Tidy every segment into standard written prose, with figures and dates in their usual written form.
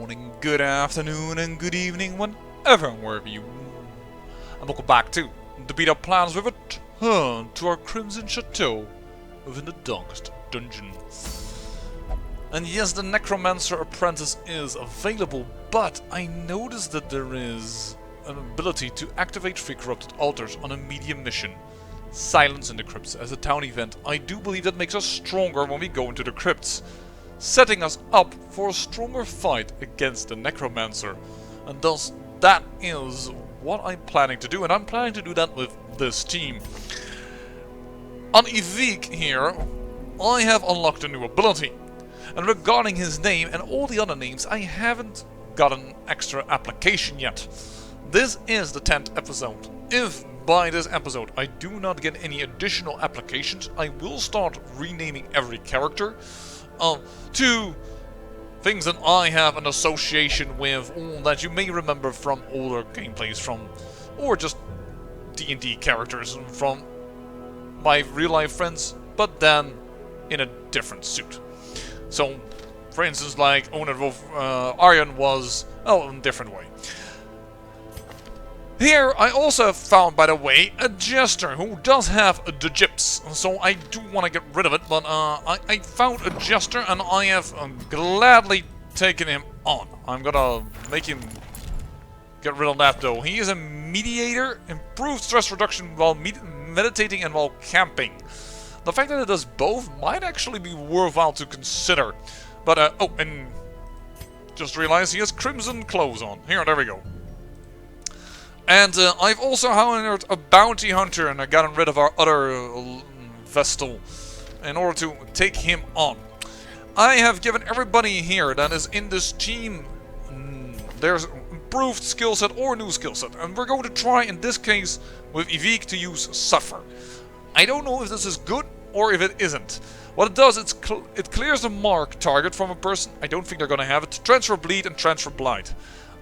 morning, good afternoon, and good evening, whenever and wherever you are. And welcome back to the beat up plans with return to our Crimson Chateau within the darkest dungeon. And yes, the Necromancer Apprentice is available, but I noticed that there is an ability to activate 3 corrupted altars on a medium mission. Silence in the Crypts as a town event. I do believe that makes us stronger when we go into the Crypts, setting us up for a stronger fight against the Necromancer. And thus, that is what I'm planning to do, and I'm planning to do that with this team. On Evik here, I have unlocked a new ability. And regarding his name and all the other names, I haven't got an extra application yet. This is the 10th episode. If by this episode I do not get any additional applications, I will start renaming every character to things that I have an association with, or that you may remember from older gameplays or just D&D characters from my real life friends, but then in a different suit. So, for instance, like Aryan was, in a different way. Here, I also have found, by the way, a Jester who does have the gyps, so I do want to get rid of it, but I found a Jester and I have gladly taken him on. I'm gonna make him get rid of that though. He is a mediator, improved stress reduction while meditating and while camping. The fact that it does both might actually be worthwhile to consider. But, oh, and just realized he has crimson clothes on. Here, there we go. And I've also hired a bounty hunter and I've gotten rid of our other Vestal in order to take him on. I have given everybody here that is in this team there's improved skill set or new skill set. And we're going to try, in this case, with Evik to use Suffer. I don't know if this is good or if it isn't. What it does, it clears the mark target from a person. I don't think they're going to have it. To transfer Bleed and transfer Blight.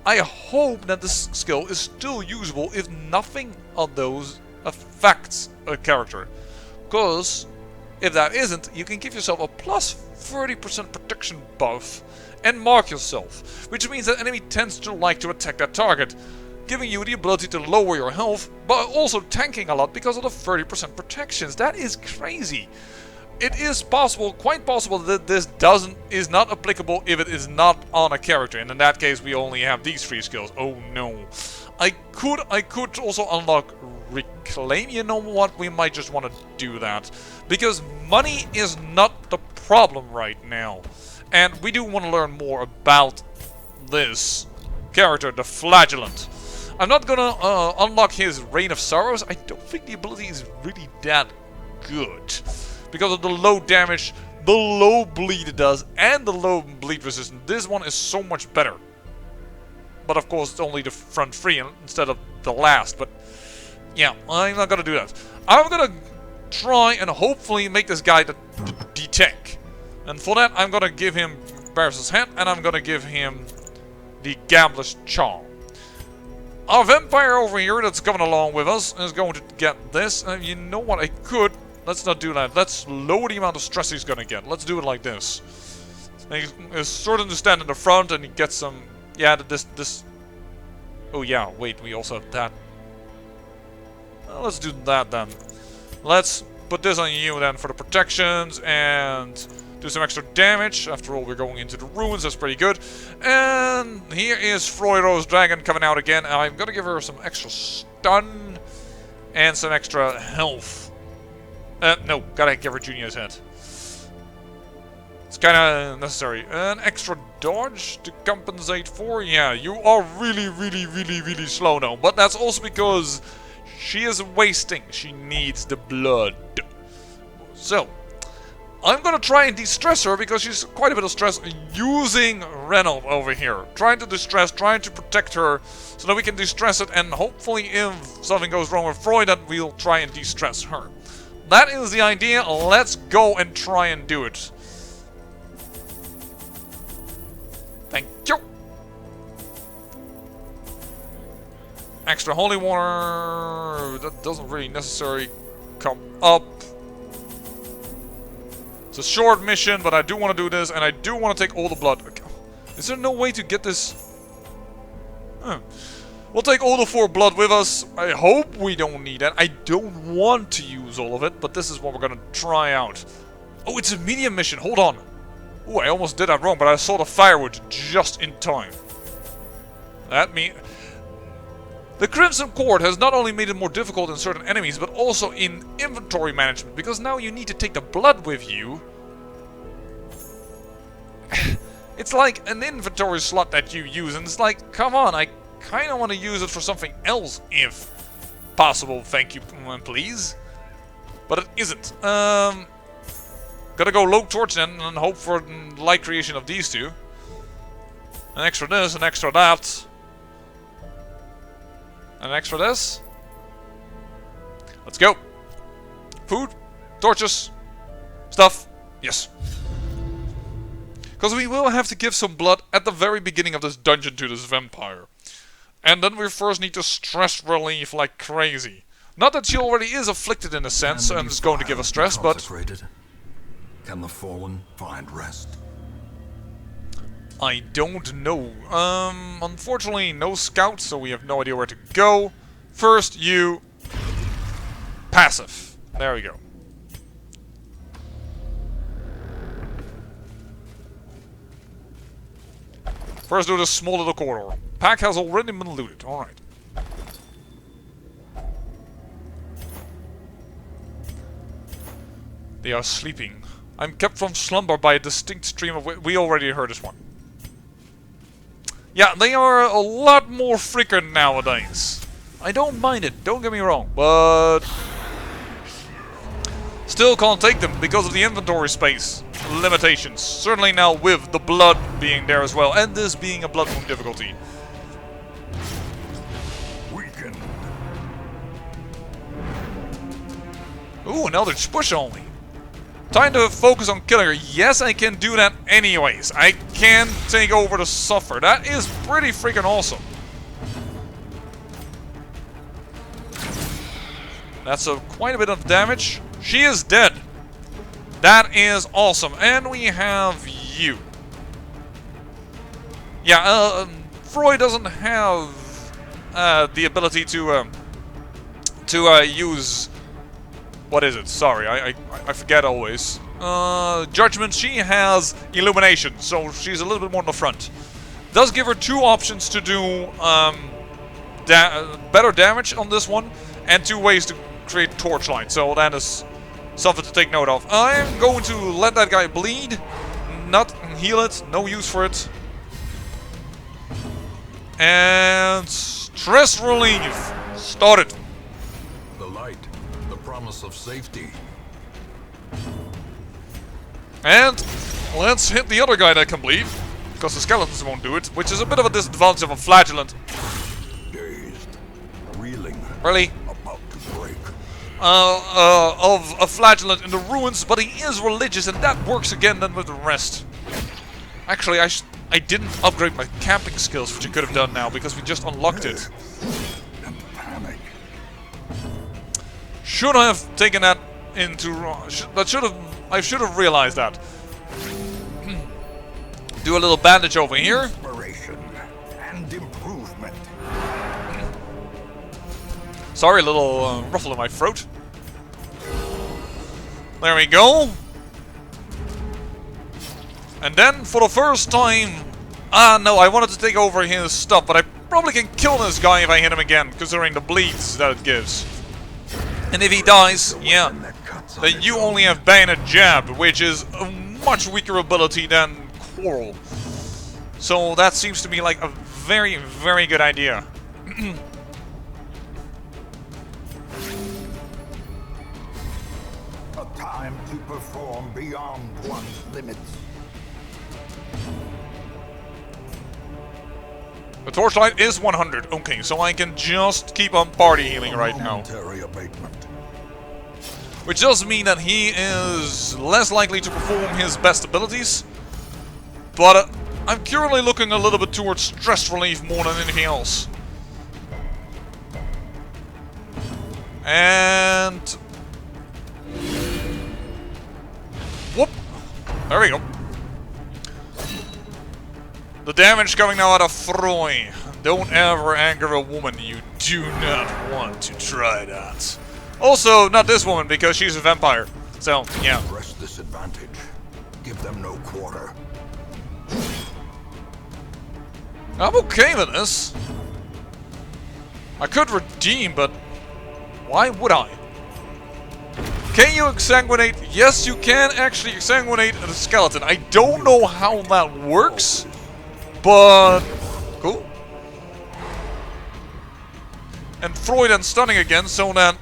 I hope that this skill is still usable if nothing of those affects a character. Because if that isn't, you can give yourself a plus 30% protection buff and mark yourself, which means that enemy tends to like to attack that target, giving you the ability to lower your health, but also tanking a lot because of the 30% protections. That is crazy. It is possible, quite possible, that this is not applicable if it is not on a character, and in that case we only have these 3 skills. Oh no. I could also unlock Reclaim. You know what, we might just want to do that, because money is not the problem right now, and we do want to learn more about this character, the Flagellant. I'm not gonna unlock his Reign of Sorrows. I don't think the ability is really that good, because of the low damage, the low bleed it does, and the low bleed resistance. This one is so much better. But of course, it's only the front 3 instead of the last. But yeah, I'm not gonna do that. I'm gonna try and hopefully make this guy the D-Tank. And for that, I'm gonna give him Barris's Hand, and I'm gonna give him the Gambler's Charm. Our vampire over here that's coming along with us is going to get this. And you know what, I could... Let's not do that. Let's lower the amount of stress he's gonna get. Let's do it like this. And he's sort of to stand in the front and he gets some... Yeah, this... Oh yeah, wait, we also have that. Well, let's do that then. Let's put this on you then for the protections and do some extra damage. After all, we're going into the ruins. That's pretty good. And here is Froiro's Dragon coming out again. I'm gonna give her some extra stun and some extra health. No, gotta give her Junior's head. It's kinda necessary. An extra dodge to compensate for? Yeah, you are really slow now. But that's also because she is wasting. She needs the blood. So, I'm gonna try and de-stress her because she's quite a bit of stress using Reynolds over here. Trying to de-stress, trying to protect her so that we can de-stress it, and hopefully if something goes wrong with Freud, that we'll try and de-stress her. That is the idea. Let's go and try and do it. Thank you. Extra holy water. That doesn't really necessarily come up. It's a short mission, but I do want to do this, and I do want to take all the blood. Is there no way to get this? Huh. We'll take all the 4 blood with us. I hope we don't need that. I don't want to use all of it, but this is what we're gonna try out. Oh, it's a medium mission. Hold on. Oh, I almost did that wrong, but I saw the firewood just in time. That means... The Crimson Court has not only made it more difficult in certain enemies, but also in inventory management, because now you need to take the blood with you. It's like an inventory slot that you use, and it's like, come on, I kind of want to use it for something else, if possible, thank you, please. But it isn't. Gotta go low torch then, and hope for light creation of these two. An extra this, an extra that. An extra this. Let's go. Food, torches, stuff, yes. Because we will have to give some blood at the very beginning of this dungeon to this vampire. And then we first need to stress relief like crazy. Not that she already is afflicted in a sense and is going to give us stress, but... Can the fallen find rest? I don't know. Unfortunately no scouts, so we have no idea where to go. First you... Passive. There we go. First do this small little corridor. Pack has already been looted. Alright. They are sleeping. I'm kept from slumber by a distinct stream of... We already heard this one. Yeah, they are a lot more frequent nowadays. I don't mind it, don't get me wrong, but... Still can't take them because of the inventory space limitations. Certainly now with the blood being there as well, and this being a Bloodmoon difficulty. Weaken. Ooh, an Eldritch push only. Time to focus on killing her. Yes, I can do that anyways. I can take over the Suffer. That is pretty freaking awesome. That's quite a bit of damage. She is dead. That is awesome. And we have you. Yeah, Freud doesn't have the ability to use... What is it? Sorry, I forget always. Judgment, she has Illumination, so she's a little bit more in the front. Does give her 2 options to do better damage on this one, and 2 ways to create torchlight, so that is something to take note of. I'm going to let that guy bleed, not heal it, no use for it. And stress relief started. The light, the promise of safety. And let's hit the other guy that can bleed, because the skeletons won't do it, which is a bit of a disadvantage of a flagellant. Dazed, reeling, Really? about to break. Of a flagellant in the ruins, but he is religious, and that works again then with the rest. Actually, I didn't upgrade my camping skills, which I could have done now, because we just unlocked it. And panic. Should have taken that into... I should have realized that. Do a little bandage over here. Inspiration and improvement. Sorry, a little ruffle in my throat. There we go. And then, for the first time... no, I wanted to take over his stuff, but I probably can kill this guy if I hit him again, considering the bleeds that it gives. And if he dies, yeah, then you only have Bayonet Jab, which is a much weaker ability than Quarrel. So that seems to be like a very, very good idea. A time to perform beyond one's limits. The torchlight is 100. Okay, so I can just keep on party healing right now. Momentary abatement. Which does mean that he is less likely to perform his best abilities. But I'm currently looking a little bit towards stress relief more than anything else. And... whoop! There we go. The damage coming now out of Froy. Don't ever anger a woman. You do not want to try that. Also, not this woman, because she's a vampire. So, yeah. Press this advantage. Give them no quarter. I'm okay with this. I could redeem, but why would I? Can you exsanguinate? Yes, you can actually exsanguinate the skeleton. I don't know how that works, but cool. And Freud and stunning again, so that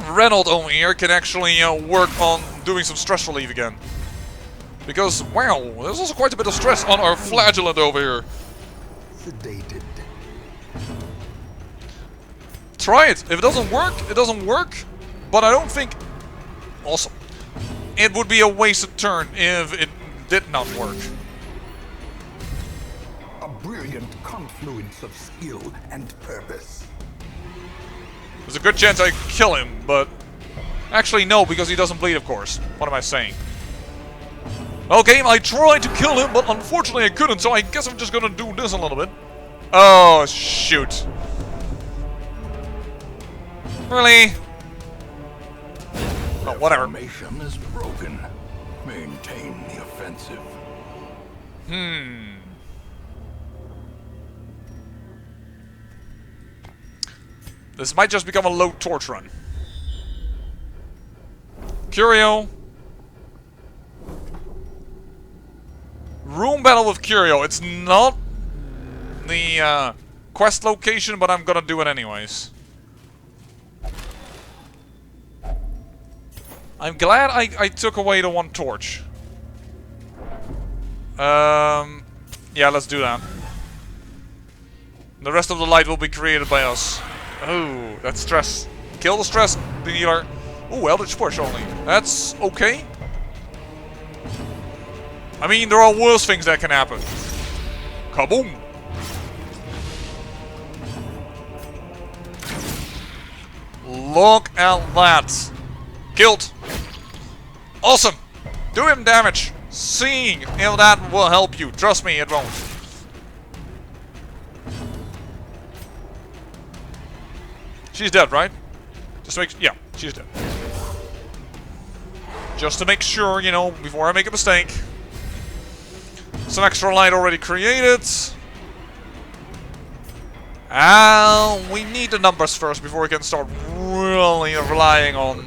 Reynold over here can actually work on doing some stress relief again. Because, wow, there's also quite a bit of stress on our flagellant over here. Sedated. Try it. If it doesn't work, it doesn't work. But I don't think... Awesome. It would be a wasted turn if it did not work. A brilliant confluence of skill and purpose. There's a good chance I kill him, but... Actually, no, because he doesn't bleed, of course. What am I saying? Okay, I tried to kill him, but unfortunately I couldn't, so I guess I'm just gonna do this a little bit. Oh, shoot. Really? Oh, whatever. Formation is broken. Maintain the offensive. This might just become a low torch run. Curio. Room battle with Curio. It's not the quest location, but I'm gonna do it anyways. I'm glad I took away the one torch. Yeah, let's do that. The rest of the light will be created by us. Oh, that's stress. Kill the stress dealer. Oh, Eldritch Push only. That's okay. I mean, there are worse things that can happen. Kaboom! Look at that. Killed. Awesome. Do him damage. Seeing if that will help you. Trust me, it won't. She's dead, right? Just make... Yeah, she's dead. Just to make sure, you know, before I make a mistake. Some extra light already created. We need the numbers first before we can start really relying on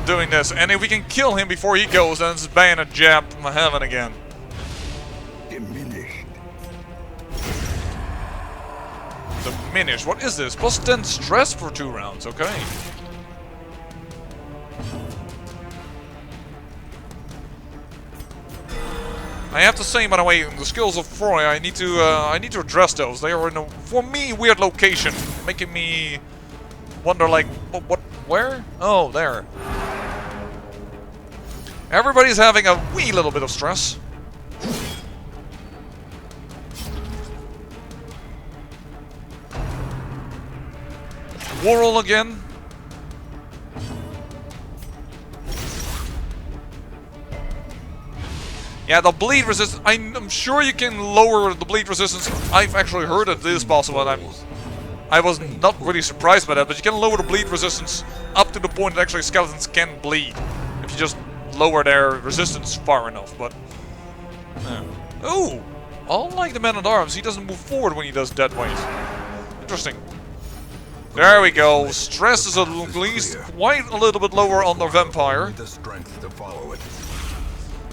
doing this. And if we can kill him before he goes, then it's bayonet jab from heaven again. Diminished. Diminished. What is this? Plus 10 stress for 2 rounds. Okay. I have to say, by the way, the skills of Froy, I need to address those. They are in a, for me, weird location, making me wonder, like, what, where? Oh, there. Everybody's having a wee little bit of stress. Whirl again. Yeah, the bleed resistance. I'm sure you can lower the bleed resistance. I've actually heard that this is possible, and I was not really surprised by that. But you can lower the bleed resistance up to the point that actually skeletons can bleed if you just lower their resistance far enough. But oh, unlike the Man-at-Arms, he doesn't move forward when he does dead weight. Interesting. There we go. Stress is at least quite a little bit lower on the vampire. The strength to follow it.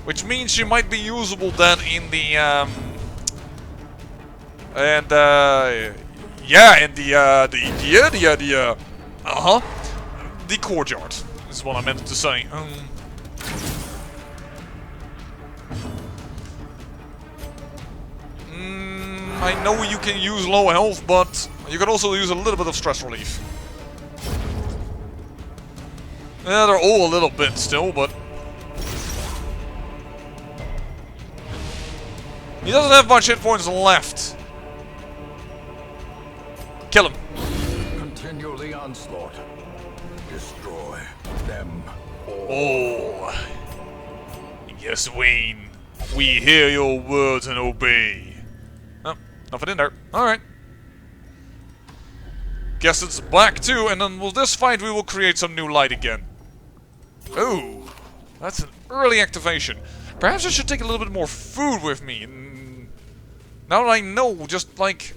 Which means she might be usable then in the the courtyard is what I meant to say. I know you can use low health, but you can also use a little bit of stress relief. Yeah, they're all a little bit still, but he doesn't have much hit points left. Kill him. Continue the onslaught. Destroy them all. Oh. Yes, Wayne. We hear your words and obey. Oh, nothing in there. Alright. Guess it's black too, and then with this fight we will create some new light again. Ooh, that's an early activation. Perhaps I should take a little bit more food with me. Now that I know, just like...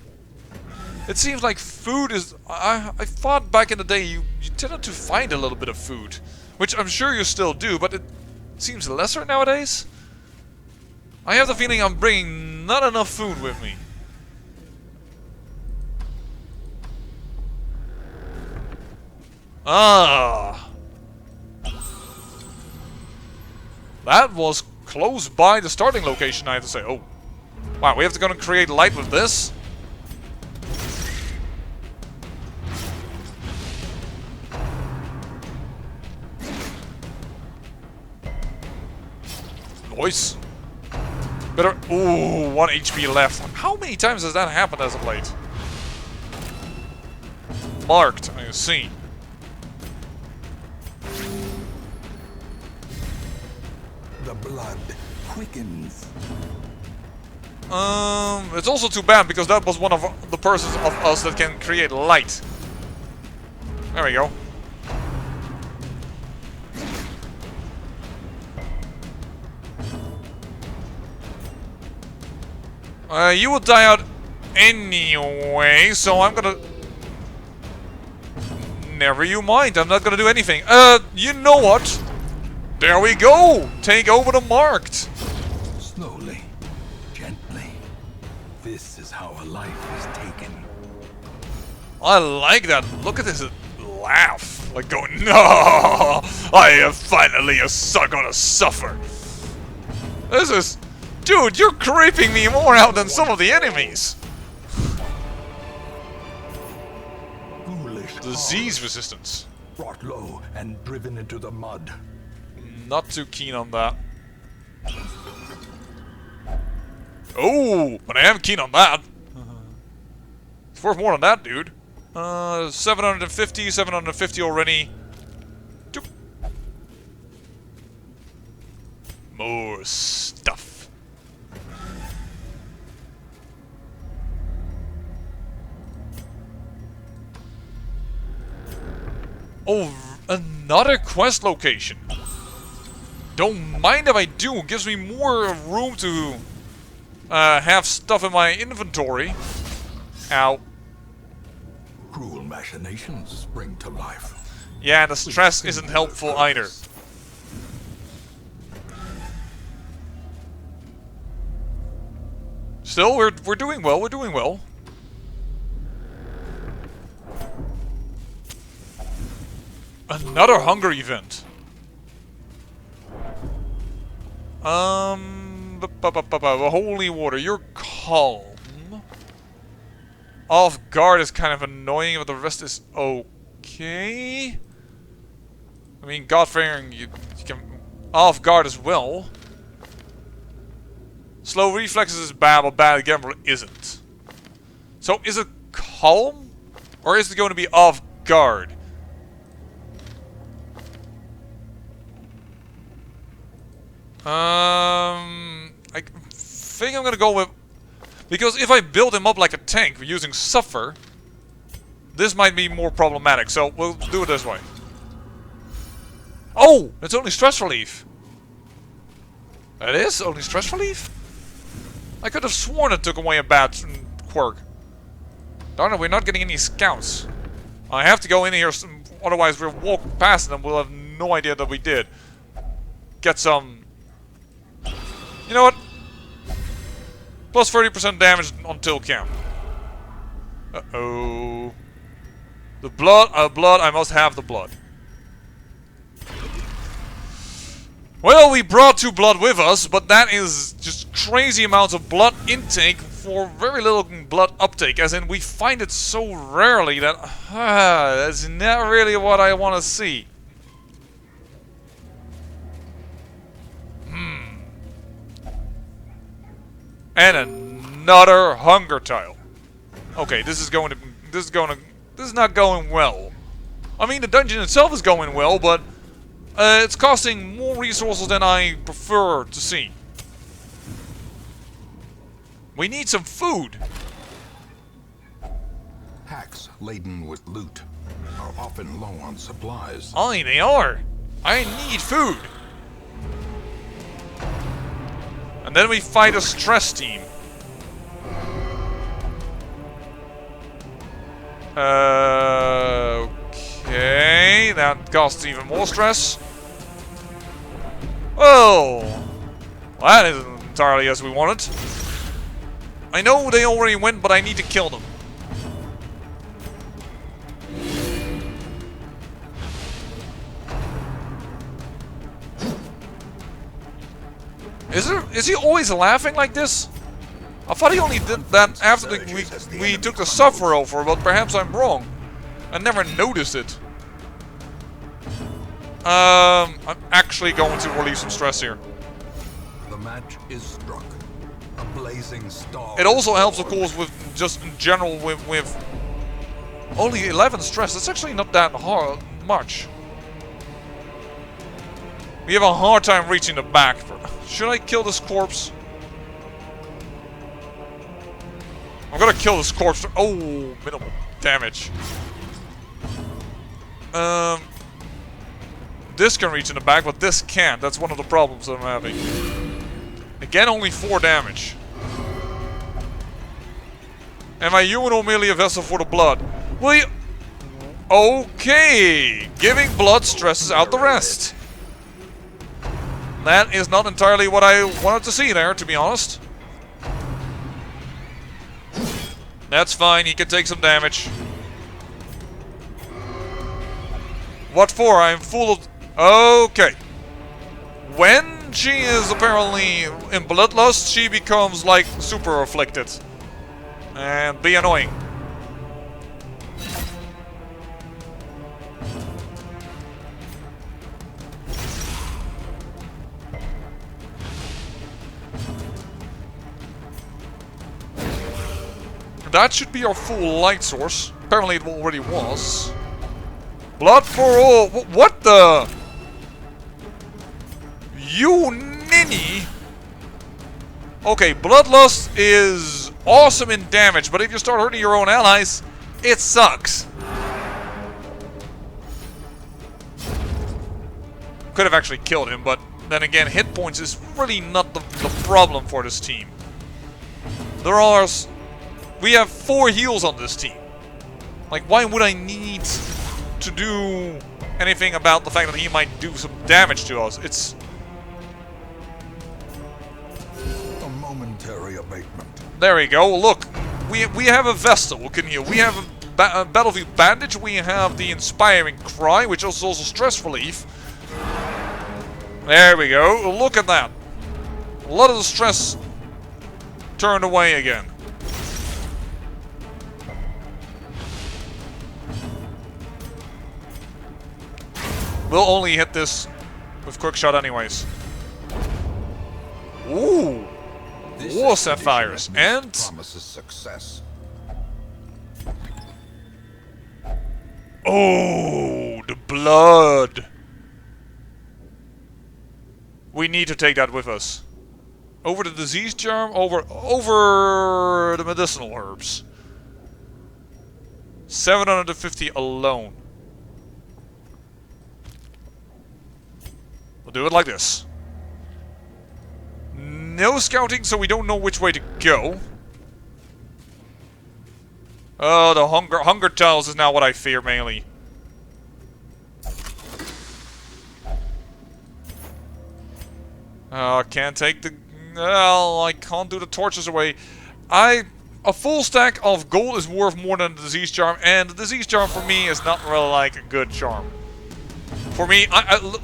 It seems like food is... I thought back in the day you tended to find a little bit of food. Which I'm sure you still do, but it seems lesser nowadays. I have the feeling I'm bringing not enough food with me. Ah. That was close by the starting location, I have to say. Oh. Wow, we have to go and create light with this? Nice. Better. Ooh, 1 HP left. How many times has that happened as of late? Marked, I see. The blood quickens. It's also too bad because that was one of the persons of us that can create light. There we go. You will die out anyway, so I'm gonna... Never you mind, I'm not gonna do anything. You know what? There we go! Take over the marked! Slowly, gently. This is how a life is taken. I like that. Look at this laugh. Like going, no! I am finally gonna suffer. This is... Dude, you're creeping me more out than some of the enemies. Foolish Disease resistance. brought low and driven into the mud. Not too keen on that. Oh, but I am keen on that. It's worth more than that, dude. 750, 750 already. Doop. More stuff. Oh, another quest location. Don't mind if I do. It gives me more room to have stuff in my inventory. Ow. Cruel machinations spring to life. Yeah, the stress isn't helpful either. Still, we're doing well. We're doing well. Another hunger event. Holy water, you're calm. Off guard is kind of annoying, but the rest is okay. I mean, God-fearing, you can off guard as well. Slow reflexes is bad, but bad gambler isn't. So, is it calm? Or is it going to be off guard? I think I'm gonna go with... Because if I build him up like a tank using Suffer, this might be more problematic, so we'll do it this way. Oh! It's only stress relief! It is only stress relief? I could have sworn it took away a bad quirk. Darn it, we're not getting any scouts. I have to go in here, otherwise we'll walk past them, we'll have no idea that we did. Get some... You know what? Plus 30% damage until camp. Uh-oh. The blood, I must have the blood. Well, we brought 2 blood with us, but that is just crazy amounts of blood intake for very little blood uptake. As in, we find it so rarely that that's not really what I want to see. And another hunger tile. Okay, this is not going well. I mean, the dungeon itself is going well, but it's costing more resources than I prefer to see. We need some food. Hacks laden with loot are often low on supplies. Aye, they are. I need food. And then we fight a stress team. Okay, that costs even more stress. Oh, well, that isn't entirely as we wanted. I know they already went, but I need to kill them. Is he always laughing like this? I thought he only did that after we took the suffer over, but perhaps I'm wrong. I never noticed it. I'm actually going to relieve some stress here. The match is struck. A blazing star. It also helps, of course, with just in general with only 11 stress. That's actually not that hard much. We have a hard time reaching the back. Should I kill this corpse? I'm gonna kill this corpse. Oh, minimal damage. This can reach in the back, but this can't. That's one of the problems that I'm having. Again, only 4 damage. Am I human or merely a vessel for the blood? Okay! Giving blood stresses out the rest. That is not entirely what I wanted to see there, to be honest. That's fine, he can take some damage. What for? I'm full of... Okay. When she is apparently in bloodlust, she becomes like super afflicted. And be annoying. That should be our full light source. Apparently it already was. Blood for all. What the? You ninny. Okay, bloodlust is awesome in damage, but if you start hurting your own allies, it sucks. Could have actually killed him, but then again, hit points is really not the problem for this team. We have 4 heals on this team. Like, why would I need to do anything about the fact that he might do some damage to us? It's a momentary abatement. There we go. Look, we have a Vestal who can heal. We have a Battlefield Bandage. We have the Inspiring Cry, which is also stress relief. There we go. Look at that. A lot of the stress turned away again. We'll only hit this with quick shot anyways. Ooh! War Sapphires and promises success. Oh, the blood! We need to take that with us. Over the disease charm, over the medicinal herbs. 750 alone. We'll do it like this. No scouting, so we don't know which way to go. Oh, the hunger tiles is now what I fear mainly. Can't take the... Well, I can't do the torches away. A full stack of gold is worth more than the disease charm, and the disease charm for me is not really like a good charm. For me,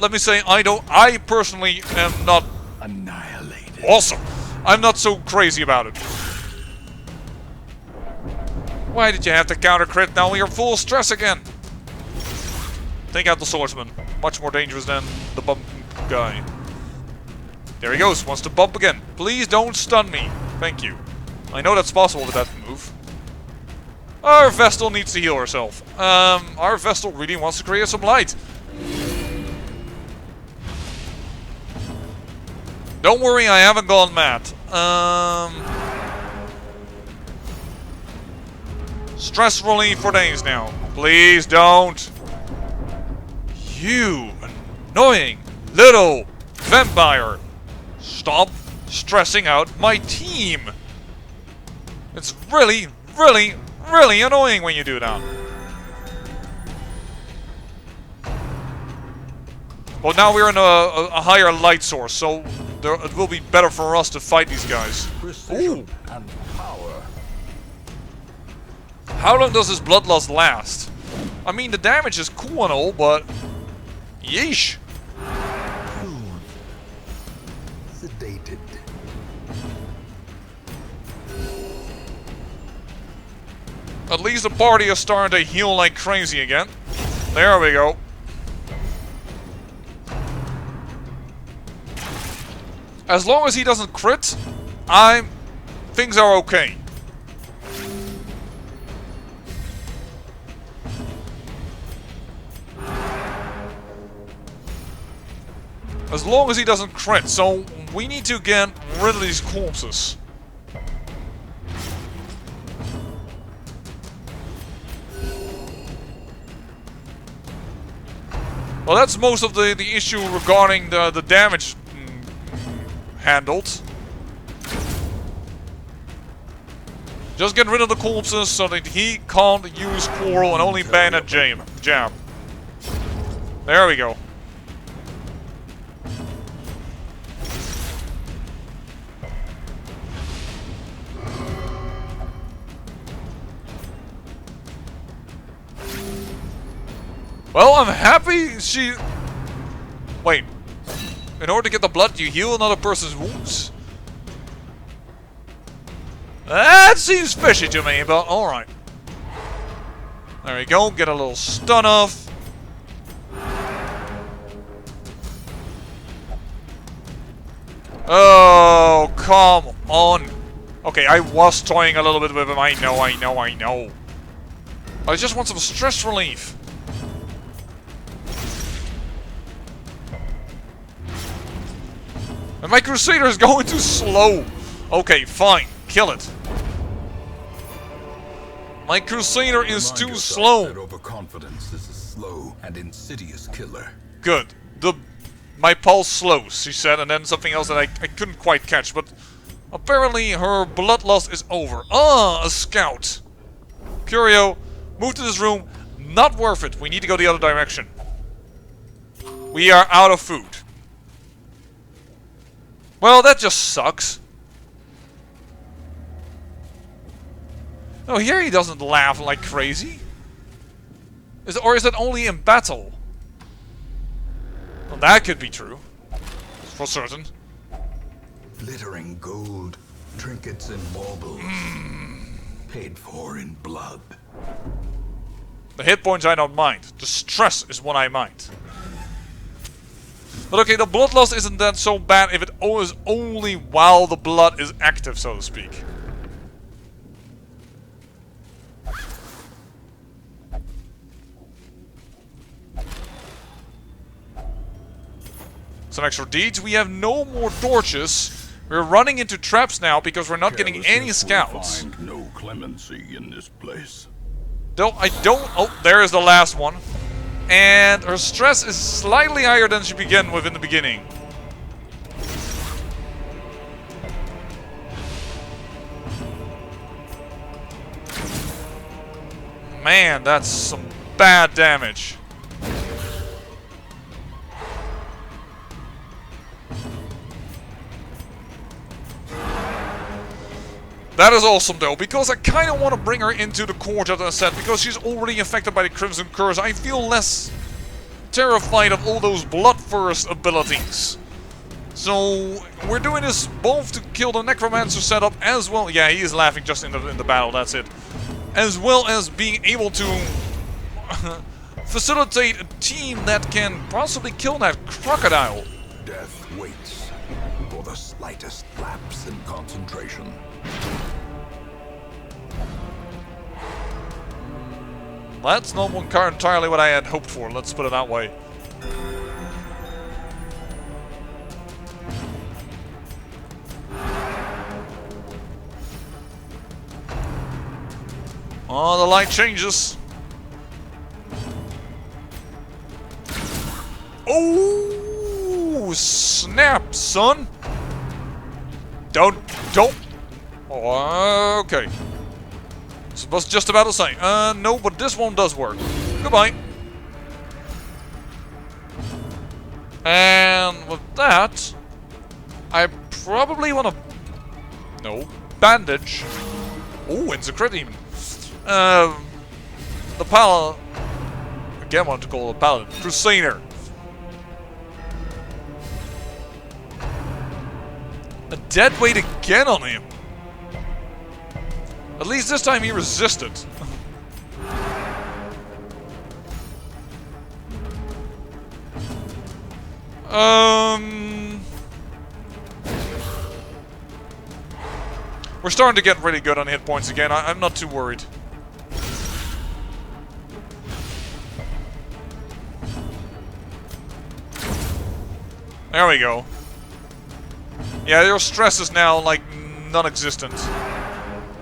let me say, I personally am not... Annihilated. Awesome! I'm not so crazy about it. Why did you have to counter crit? Now you're full of stress again. Take out the swordsman. Much more dangerous than the bump guy. There he goes. Wants to bump again. Please don't stun me. Thank you. I know that's possible with that move. Our Vestal needs to heal herself. Our Vestal really wants to create some light. Don't worry, I haven't gone mad. Stress relief for days now. Please don't. You annoying little vampire. Stop stressing out my team. It's really, really, really annoying when you do that. Well, now we're in a higher light source, so it will be better for us to fight these guys. Ooh. And power. How long does this bloodlust last? I mean, the damage is cool and all, but... Yeesh. Sedated. At least the party is starting to heal like crazy again. There we go. As long as he doesn't crit, things are okay. As long as he doesn't crit, so we need to get rid of these corpses. Well, that's most of the issue regarding the damage handled. Just get rid of the corpses so that he can't use Coral and only ban a jam. There we go. Well, I'm happy she... Wait. In order to get the blood, you heal another person's wounds? That seems fishy to me, but alright. There we go, get a little stun off. Oh, come on. Okay, I was toying a little bit with him, I know. I just want some stress relief. And my Crusader is going too slow. Okay, fine. Kill it. My Crusader is too slow. That overconfidence is a slow and insidious killer. Good. My pulse slows, she said, and then something else that I couldn't quite catch, but apparently her bloodlust is over. Ah, a scout. Curio, move to this room. Not worth it. We need to go the other direction. We are out of food. Well, that just sucks. No, here he doesn't laugh like crazy. Or is that only in battle? Well, that could be true. For certain. Glittering gold, trinkets and baubles. Paid for in blood. The hit points I don't mind. The stress is what I mind. But okay, the bloodlust isn't that so bad if it is only while the blood is active, so to speak. Some extra deeds. We have no more torches. We're running into traps now because we're not getting any scouts. Find no clemency in this place. Though I don't... Oh, there is the last one. And her stress is slightly higher than she began with in the beginning. Man, that's some bad damage. That is awesome though, because I kind of want to bring her into the courtyard, as I said, because she's already affected by the Crimson Curse. I feel less terrified of all those Bloodthirst abilities. So, we're doing this both to kill the Necromancer setup as well. Yeah, he is laughing just in the battle, that's it. As well as being able to facilitate a team that can possibly kill that crocodile. Death waits for the slightest lapse in concentration. That's not entirely what I had hoped for, let's put it that way. Oh, the light changes. Oh, snap, son. Don't. Oh, okay. So I was just about to say, no, but this one does work. Goodbye. And with that, I probably want to... No. Bandage. Oh, it's a crit even. The Paladin... Again, I wanted to call it a Paladin. Crusader. A dead weight again on him. At least this time he resisted. We're starting to get really good on hit points again. I'm not too worried. There we go. Yeah, your stress is now, like, non-existent.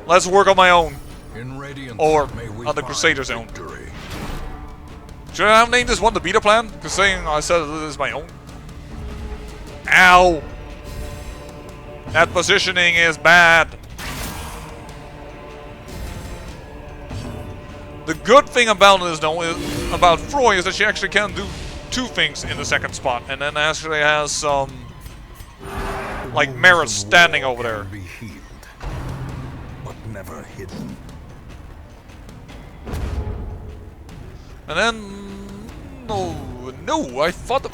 Let's work on my own. In Radiance, Or may we on the find Crusader's own. victory. Should I have named this one the beta plan? Because saying I said it is my own. Ow! That positioning is bad. The good thing about this, though, about Froy, is that she actually can do two things in the second spot, and then actually has some, like, merit standing over there. Be healed, but never hidden. And then... No, I thought the...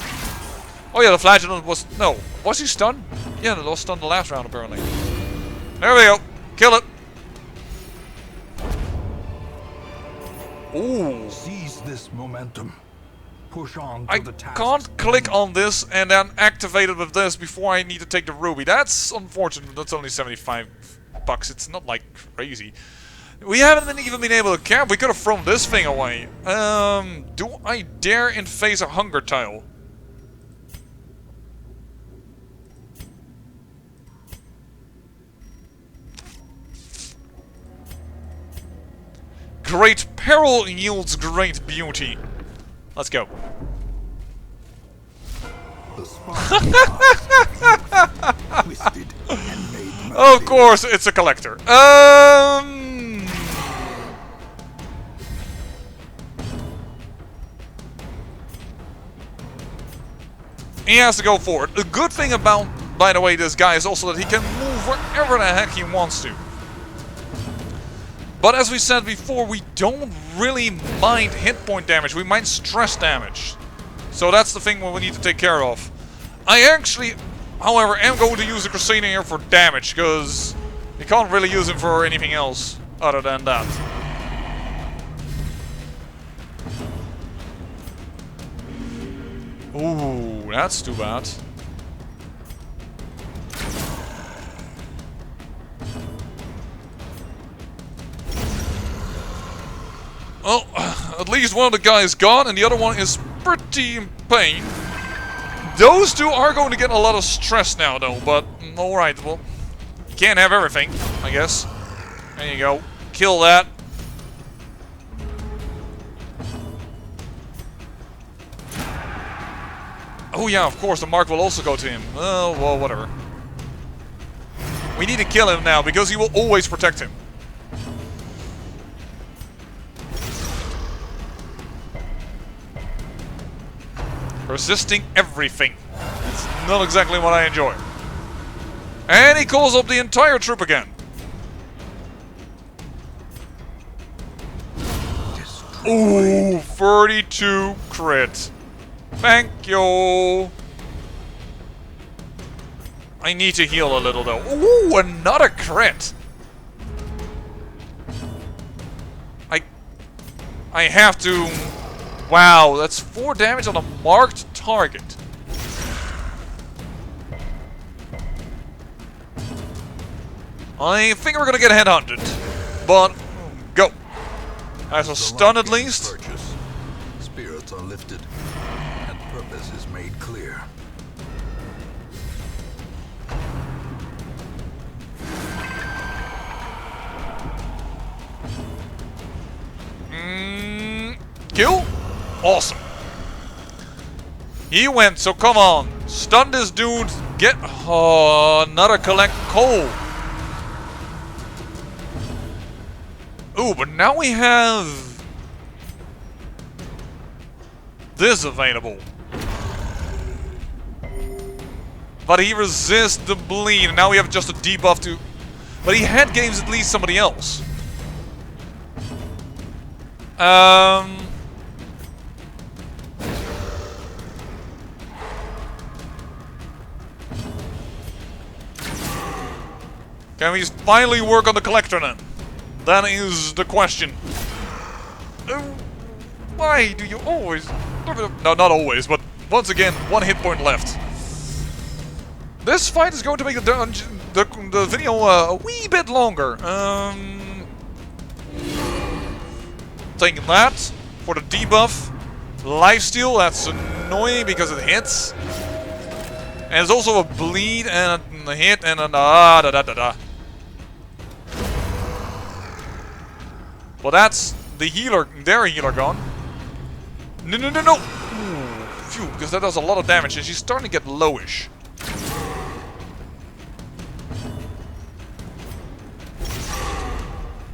Oh yeah, the Flagellant was... No, was he stunned? Yeah, it was stunned the last round, apparently. There we go. Kill it. Ooh. Seize this momentum. Push on to I the task. can't click on this and then activate it with this before I need to take the ruby. That's unfortunate. That's only 75 bucks. It's not like crazy. We haven't even been able to camp. We could have thrown this thing away. Do I dare in face a hunger tile? Great peril yields great beauty. Let's go. The spark twisted and made Of course, it's a collector. He has to go forward. The good thing about, by the way, this guy is also that he can move wherever the heck he wants to. But as we said before, we don't really mind hit point damage. We mind stress damage. So that's the thing we need to take care of. I actually, however, am going to use the Crusader here for damage, because you can't really use him for anything else other than that. Ooh, that's too bad. Well, at least one of the guys gone, and the other one is pretty in pain. Those two are going to get a lot of stress now, though, but alright, well, you can't have everything, I guess. There you go. Kill that. Oh yeah, of course, the mark will also go to him. Oh, well, whatever. We need to kill him now, because he will always protect him. Resisting everything. It's not exactly what I enjoy. And he calls up the entire troop again. Ooh, 32 crit. Thank you. I need to heal a little though. Ooh, another crit. I have to... Wow, that's 4 damage on a marked target. I think we're gonna get headhunted, but go. As a stun at least. Purchase. Spirits are lifted, and purpose is made clear. Kill? Awesome. He went, so come on. Stun this dude. Get another collect coal. Ooh, but now we have this available. But he resists the bleed, and now we have just a debuff to... But he head games at least somebody else. Can we finally work on the collector then? That is the question. Why do you always... No, not always, but once again, one hit point left. This fight is going to make the video a wee bit longer. Taking that for the debuff. Lifesteal, that's annoying because it hits. And there's also a bleed and a hit and a da-da-da-da-da. Well, that's the healer, their healer gone. No, no, no, no! Ooh, phew, because that does a lot of damage and she's starting to get lowish.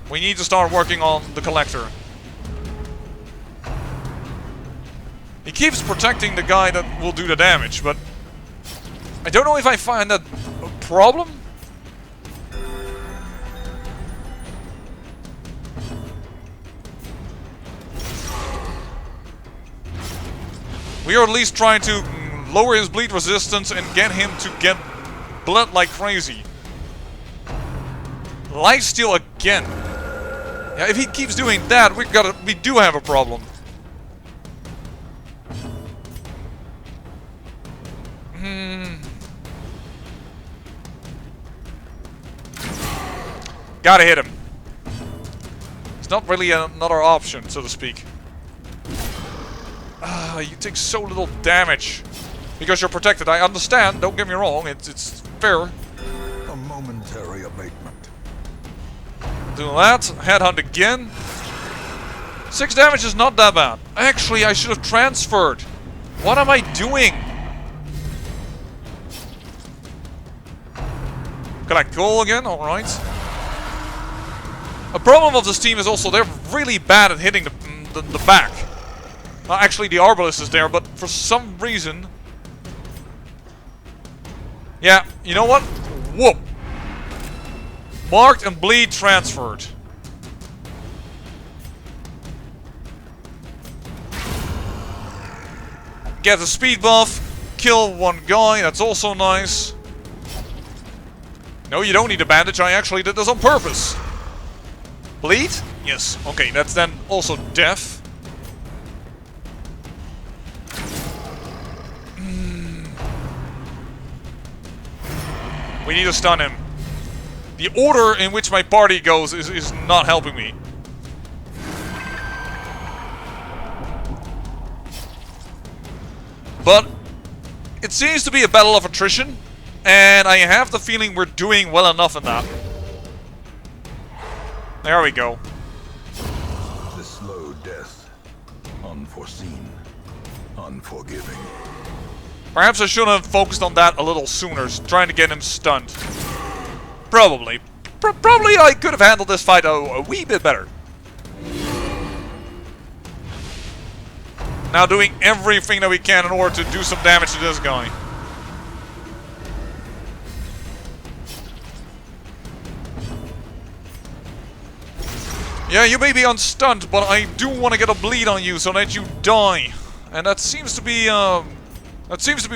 We need to start working on the collector. He keeps protecting the guy that will do the damage, but I don't know if I find that a problem. We are at least trying to lower his bleed resistance and get him to get blood like crazy. Lifesteal again. Yeah, if he keeps doing that, we do have a problem. Gotta hit him. It's not really another option, so to speak. You take so little damage because you're protected. I understand, don't get me wrong, it's fair. A momentary abatement. Do that, headhunt again. 6 damage is not that bad. Actually, I should have transferred. What am I doing? Collect goal again, alright. A problem of this team is also they're really bad at hitting the back. Actually, the Arbalest is there, but for some reason... Yeah, you know what? Whoop! Marked and bleed transferred. Get the speed buff. Kill one guy, that's also nice. No, you don't need a bandage, I actually did this on purpose. Bleed? Yes. Okay, that's then also death. We need to stun him. The order in which my party goes is not helping me. But it seems to be a battle of attrition, and I have the feeling we're doing well enough in that. There we go. The slow death. Unforeseen. Unforgiving. Perhaps I should have focused on that a little sooner, trying to get him stunned. Probably. Probably I could have handled this fight a wee bit better. Now doing everything that we can in order to do some damage to this guy. Yeah, you may be unstunned, but I do want to get a bleed on you so that you die. And that seems to be,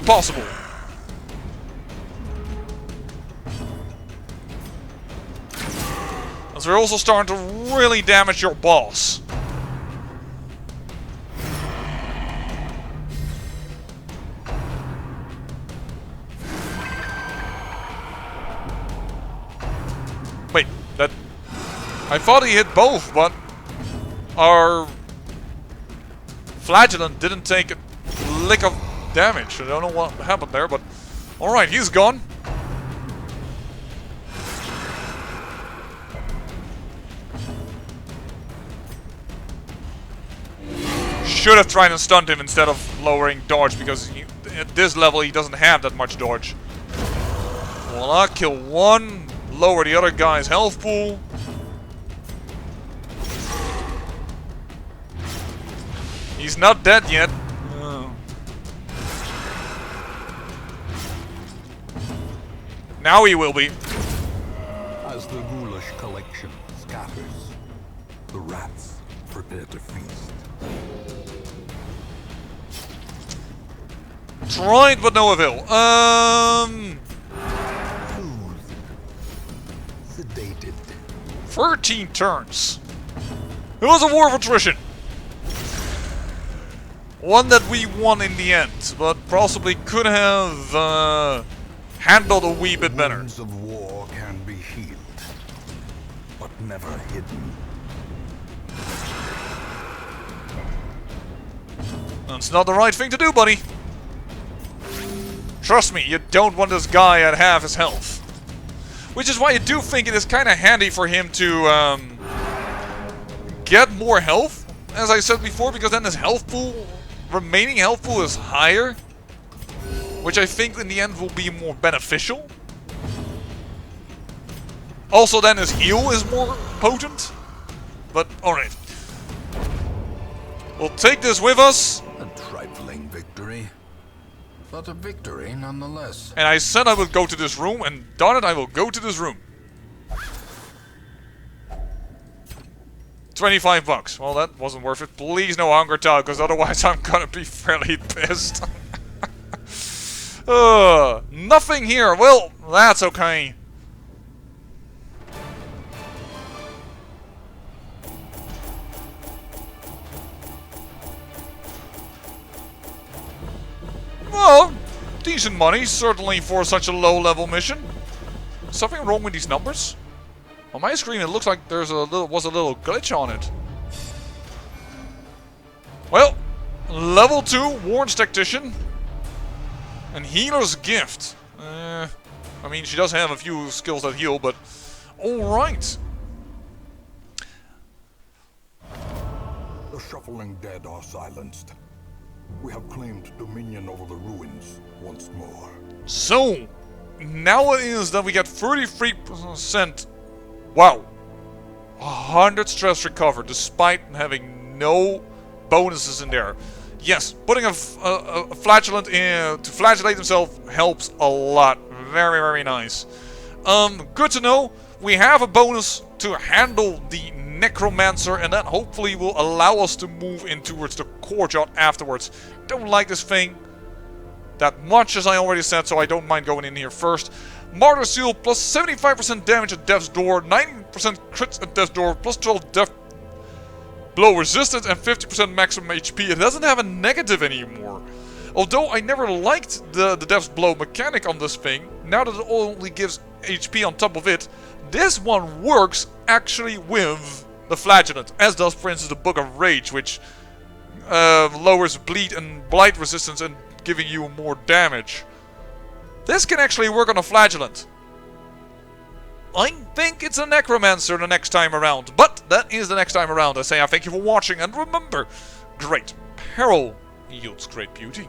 possible. As we're also starting to really damage your boss. Wait, that... I thought he hit both, but... Our... Flagellant didn't take a lick of damage. I don't know what happened there, but... Alright, he's gone. should have tried and stunned him instead of lowering dodge, because at this level he doesn't have that much dodge. Voila, kill one, lower the other guy's health pool. He's not dead yet. Now he will be. As the ghoulish collection scatters, the rats prepare to feast. Tried, but no avail. Soothed. Sedated. 13 turns. It was a war of attrition. One that we won in the end, but possibly could have handled a wee bit better. Wounds of war can be healed, but never hidden. That's not the right thing to do, buddy. Trust me, you don't want this guy at half his health. Which is why I do think it is kind of handy for him to get more health, as I said before, because then his health pool, remaining health pool, is higher. Which I think in the end will be more beneficial. Also then his heal is more potent. But alright. We'll take this with us. A trifling victory, but a victory nonetheless. And I said I would go to this room, and darn it, I will go to this room. 25 bucks. Well, that wasn't worth it. Please no hunger tile, because otherwise I'm gonna be fairly pissed. Nothing here. Well, that's okay. Well, decent money, certainly for such a low-level mission. Something wrong with these numbers? On my screen, it looks like was a little glitch on it. Well, level 2 Warren's Tactician. And Healer's Gift. I mean, she does have a few skills that heal, but alright. The shuffling dead are silenced. We have claimed dominion over the ruins once more. So, now it is that we get 33%. Wow. 100 stress recovered, despite having no bonuses in there. Yes, putting a flagellant in to flagellate himself helps a lot. Very, very nice. Good to know. We have a bonus to handle the Necromancer, and that hopefully will allow us to move in towards the courtyard afterwards. Don't like this thing that much, as I already said, so I don't mind going in here first. Martyr Seal, plus 75% damage at Death's Door, 90% crits at Death's Door, plus 12 Death Blow resistance, and 50% maximum HP. It doesn't have a negative anymore. Although I never liked the Death's Blow mechanic on this thing, now that it only gives HP on top of it, this one works actually with the Flagellant, as does, for instance, the Book of Rage, which lowers bleed and blight resistance and giving you more damage. This can actually work on a Flagellant. I think it's a Necromancer the next time around, but that is the next time around. I say I thank you for watching, and remember, great peril yields great beauty.